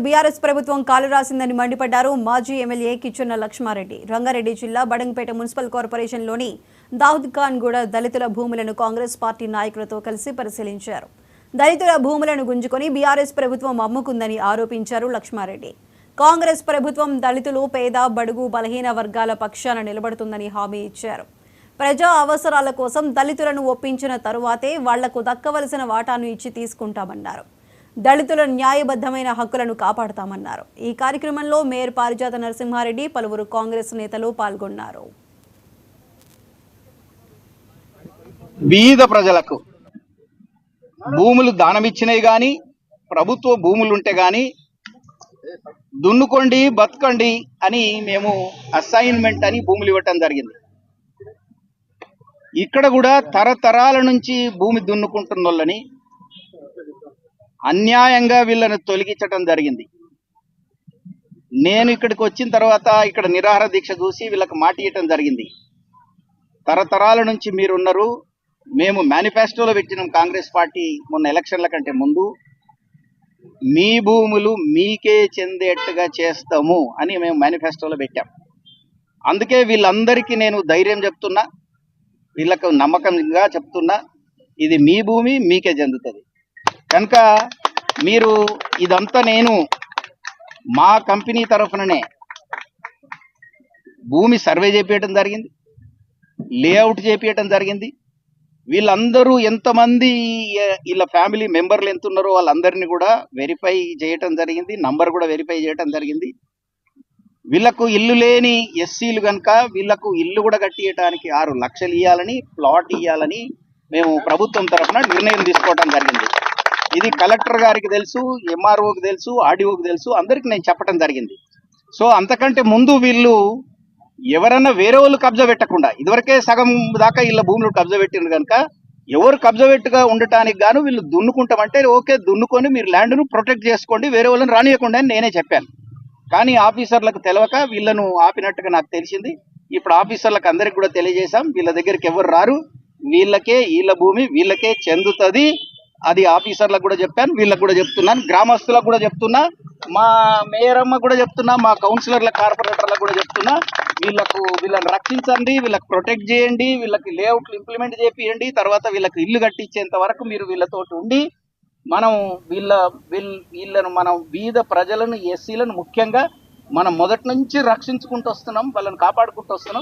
BRS ప్రభుత్వం కాలు రాసిందని మండిపడ్డారు మాజీ ఎమ్మెల్యే కిచ్చన్న లక్ష్మారెడ్డి. రంగారెడ్డి జిల్లా బడంగపేట మున్సిపల్ కార్పొరేషన్లోని దావుద్ ఖాన్ గూడ దళితుల భూములను కాంగ్రెస్ పార్టీ నాయకులతో కలిసి పరిశీలించారు. దళితుల భూములను గుంజుకొని బీఆర్ఎస్ ప్రభుత్వం అమ్ముకుందని ఆరోపించారు లక్ష్మారెడ్డి. కాంగ్రెస్ ప్రభుత్వం దళితులు, పేద, బడుగు, బలహీన వర్గాల పక్షాన నిలబడుతుందని హామీ ఇచ్చారు. ప్రజా అవసరాల కోసం దళితులను ఒప్పించిన తరువాతే వాళ్లకు దక్కవలసిన వాటాను ఇచ్చి తీసుకుంటామన్నారు. దళితుల న్యాయబద్ధమైన హక్కులను కాపాడుతామన్నారు. ఈ కార్యక్రమంలో మేయర్ పారిజాత నరసింహారెడ్డి, పలువురు కాంగ్రెస్ నేతలు పాల్గొన్నారు. బీద ప్రజలకు భూములు దానమిచ్చినవి గాని, ప్రభుత్వ భూములు ఉంటే గాని దున్నుకోండి బతకండి అని మేము అసైన్మెంట్ అని భూములు ఇవ్వటం జరిగింది. ఇక్కడ కూడా తరతరాల నుంచి భూమి దున్నుకుంటున్న వాళ్ళని అన్యాయంగా వీళ్ళని తొలగించటం జరిగింది. నేను ఇక్కడికి వచ్చిన తర్వాత ఇక్కడ నిరాహార దీక్ష చూసి వీళ్ళకి మాట ఇవ్వటం జరిగింది. తరతరాల నుంచి మీరున్నారు, మేము మేనిఫెస్టోలో పెట్టినాం కాంగ్రెస్ పార్టీ మొన్న ఎలక్షన్ల కంటే ముందు, మీ భూములు మీకే చెందేట్టుగా చేస్తాము అని మేము మేనిఫెస్టోలో పెట్టాం. అందుకే వీళ్ళందరికీ నేను ధైర్యం చెప్తున్నా, వీళ్ళకు నమ్మకంగా చెప్తున్నా, ఇది మీ భూమి మీకే చెందుతుంది కనుక మీరు ఇదంతా నేను మా కంపెనీ తరఫుననే భూమి సర్వే చేపించడం జరిగింది, లేఅవుట్ చేపించడం జరిగింది. వీళ్ళందరూ ఎంతమంది వీళ్ళ ఫ్యామిలీ మెంబర్లు ఎంత ఉన్నారో వాళ్ళందరినీ కూడా వెరిఫై చేయటం జరిగింది, నంబర్ కూడా వెరిఫై చేయటం జరిగింది. వీళ్ళకు ఇల్లు లేని ఎస్సీలు కనుక వీళ్ళకు ఇల్లు కూడా కట్టియటానికి 6 లక్షలు ఇవ్వాలని, ప్లాట్ ఇవ్వాలని మేము ప్రభుత్వం తరఫున నిర్ణయం తీసుకోవటం జరిగింది. ఇది కలెక్టర్ గారికి తెలుసు, ఎంఆర్ఓకి తెలుసు, ఆర్డీఓకి తెలుసు, అందరికి నేను చెప్పడం జరిగింది. సో అంతకంటే ముందు వీళ్ళు ఎవరన్నా వేరే వాళ్ళు కబ్జా పెట్టకుండా, ఇదివరకే సగం దాకా వీళ్ళ భూములు కబ్జా పెట్టిండ్రు కనుక ఎవరు కబ్జా పెట్టుగా ఉండటానికి గాను వీళ్ళు దున్నుకుంటామంటే ఓకే, దున్నుకొని మీరు ల్యాండ్ను ప్రొటెక్ట్ చేసుకోండి, వేరే వాళ్ళని రానియకుండా అని నేనే చెప్పాను. కానీ ఆఫీసర్లకు తెలియక వీళ్ళను ఆపినట్టుగా నాకు తెలిసింది. ఇప్పుడు ఆఫీసర్లకు అందరికి కూడా తెలియజేశాం, వీళ్ళ దగ్గరికి ఎవరు రారు, వీళ్ళకే వీళ్ళ భూమి వీళ్ళకే చెందుతుంది. అది ఆఫీసర్లకు కూడా చెప్పాను, వీళ్ళకు కూడా చెప్తున్నాను, గ్రామస్తులకు కూడా చెప్తున్నా, మా మేయరమ్మ కూడా చెప్తున్నా, మా కౌన్సిలర్ల కార్పొరేటర్లకు కూడా చెప్తున్నా, వీళ్ళని రక్షించండి, వీళ్ళకి ప్రొటెక్ట్ చేయండి, వీళ్ళకి లేఅవుట్లు ఇంప్లిమెంట్ చేపియండి, తర్వాత వీళ్ళకి ఇల్లు కట్టించేంత వరకు మీరు వీళ్ళతో ఉండి మనం వీళ్ళను మనం బీద ప్రజలను, ఎస్సీలను ముఖ్యంగా మనం మొదటి నుంచి రక్షించుకుంటూ వస్తున్నాం, వాళ్ళని కాపాడుకుంటూ వస్తున్నాం.